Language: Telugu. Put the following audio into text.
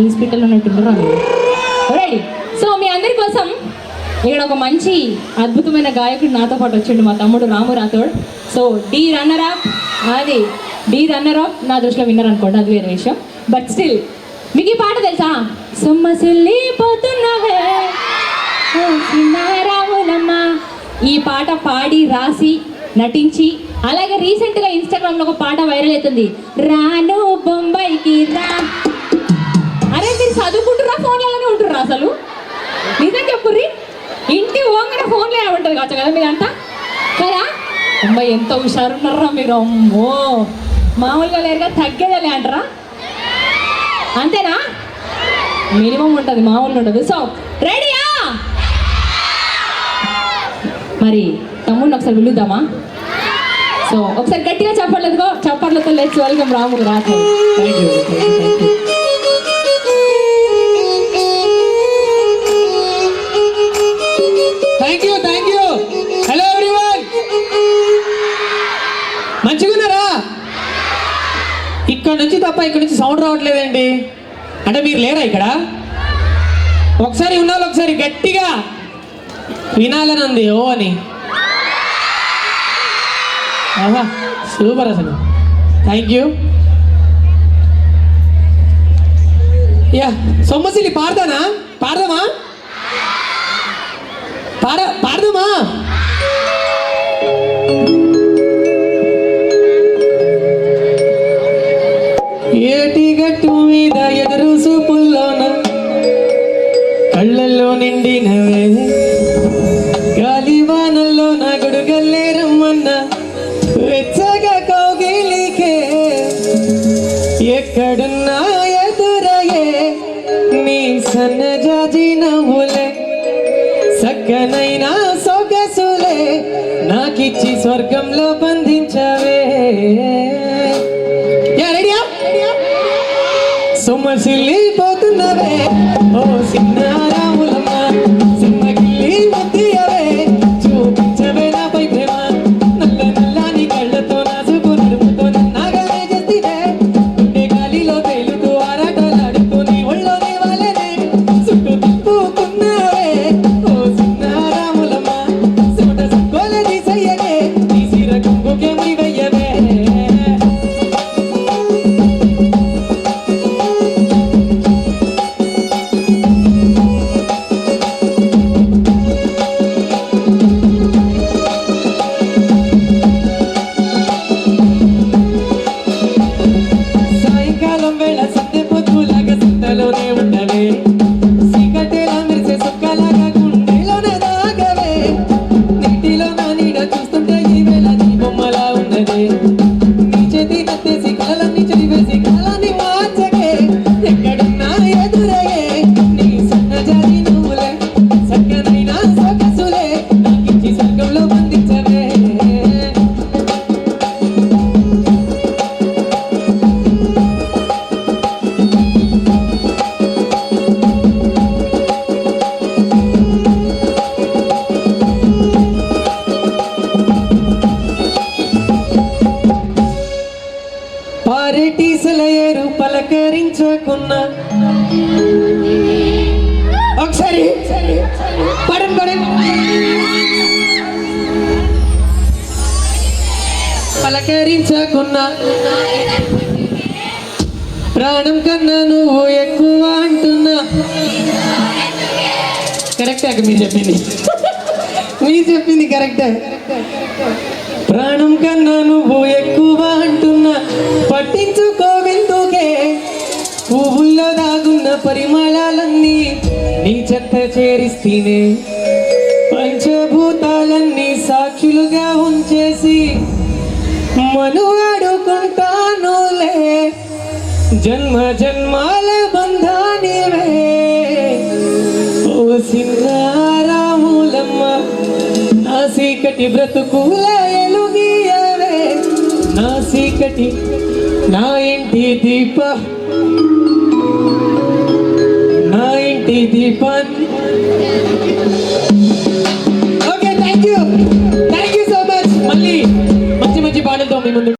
హాస్పిటల్లో ఉన్నట్టుంటారు రైట్. సో మీ అందరి కోసం ఇక్కడ ఒక మంచి అద్భుతమైన గాయకుడు నాతో పాటు వచ్చిండు, మా తమ్ముడు Ramu Rathod. So the runner up నా దృష్టిలో విన్నర్ అనుకోండి, అది వేరే విషయం. బట్ స్టిల్ మీకు ఈ పాట తెలుసా? సొమ్మసిల్లిపోతున్నవే రాములమ్మ. ఈ పాట పాడి రాసి నటించి అలాగే రీసెంట్గా ఇన్స్టాగ్రామ్లో ఒక పాట వైరల్ అవుతుంది, రాను బొంబాయికి రా. అరే మీరు చదువుకుంటురా ఫోన్లలోనే ఉంటుర్రా? అసలు నిజం చెప్పుర్రి, ఇంటి ఓంగనే ఫోన్లో ఉంటుంది కావచ్చు కదా మీరంతా కదా. అమ్మాయి ఎంత హుషారున్నారా మీరు, అమ్మో మామూలుగా లేరుగా, తగ్గేదలే అంటారా? అంతేనా? మినిమం ఉంటుంది, మామూలుగా ఉండదు. సో రెడీయా? మరి తమ్ముడిని ఒకసారి పిలుద్దామా? సో ఒకసారి గట్టిగా చప్పట్లతో let's welcome Ramu Rathod. Thank you. Hello everyone, మంచిగున్నారా? ఇక్కడ నుంచి తప్ప ఇక్కడ నుంచి సౌండ్ రావట్లేదండి. అంటే మీరు లేరా ఇక్కడ? ఒకసారి ఉన్నాళ్ళు ఒకసారి గట్టిగా వినాలని ఉంది ఓ అని. ఆహా సూపర్ అసలు, థ్యాంక్ యూ. యా సొమ్మసిల్లి పాడదామా? ఏటి గట్టు మీద ఎదురు చూపుల్లోన కళ్ళల్లో నిండినవే, గాలివానల్లో నా గొడుగల్లే రమ్మన్న వెచ్చగా కౌగిలికే, ఎక్కడున్నా ఎదురయ్యే నీ సన్నజాజి నవ్వులే, సక్కనైనా సొగసులే నాకిచ్చి స్వర్గంలో బంధించవే. సొమ్మసిల్లిపోతున్నవే ఓ సిన్నారాములమ్మ, సిన్నగిల్లి ముద్దియవే, చూపించవే నాపై ప్రేమ, నల్లని కళ్ళతో నా చూపు నడుపుతో నన్నగానే చేస్తే, గుండె గాలిలో తేలుతూ ఆరాటలాడుతూ నీ ఒళ్ళోనే వాళ్ళనే చుట్టూ తిప్పుకున్నావే ఓ సిన్నారాములమ్మ, సుట సుక్కోల తీసయ్యనే నీ సిర కుంకుకే ముడివయ్యవే. పారెటీసలయేరు పలకరించకున్నా ఒకసారి పడండి పలకరించకున్నా, ప్రాణం కన్నా నువ్వు ఎక్కువ అంటున్నా. కరెక్టే మీరు చెప్పింది కరెక్టే. ప్రాణం కన్నా నువ్వు ఎక్కువ అంటున్నా, పట్టించుకోవెందుకే పువ్వుల్లో దాగున్న పరిమళాలన్నీ నీ చెత్త చేరిస్తేనే, పంచభూతాలన్నీ సాక్షులుగా ఉంచేసి మనువాడుకుంటానులే, జన్మ జన్మాల బంధానివే ఓ సిన్నారాములమ్మ, నా సీకటి బ్రతుకుల ఎలుగియవే, నా సీకటి నా ఇంటి దీప, నా ఇంటి దీపాన్ని. Okay thank you.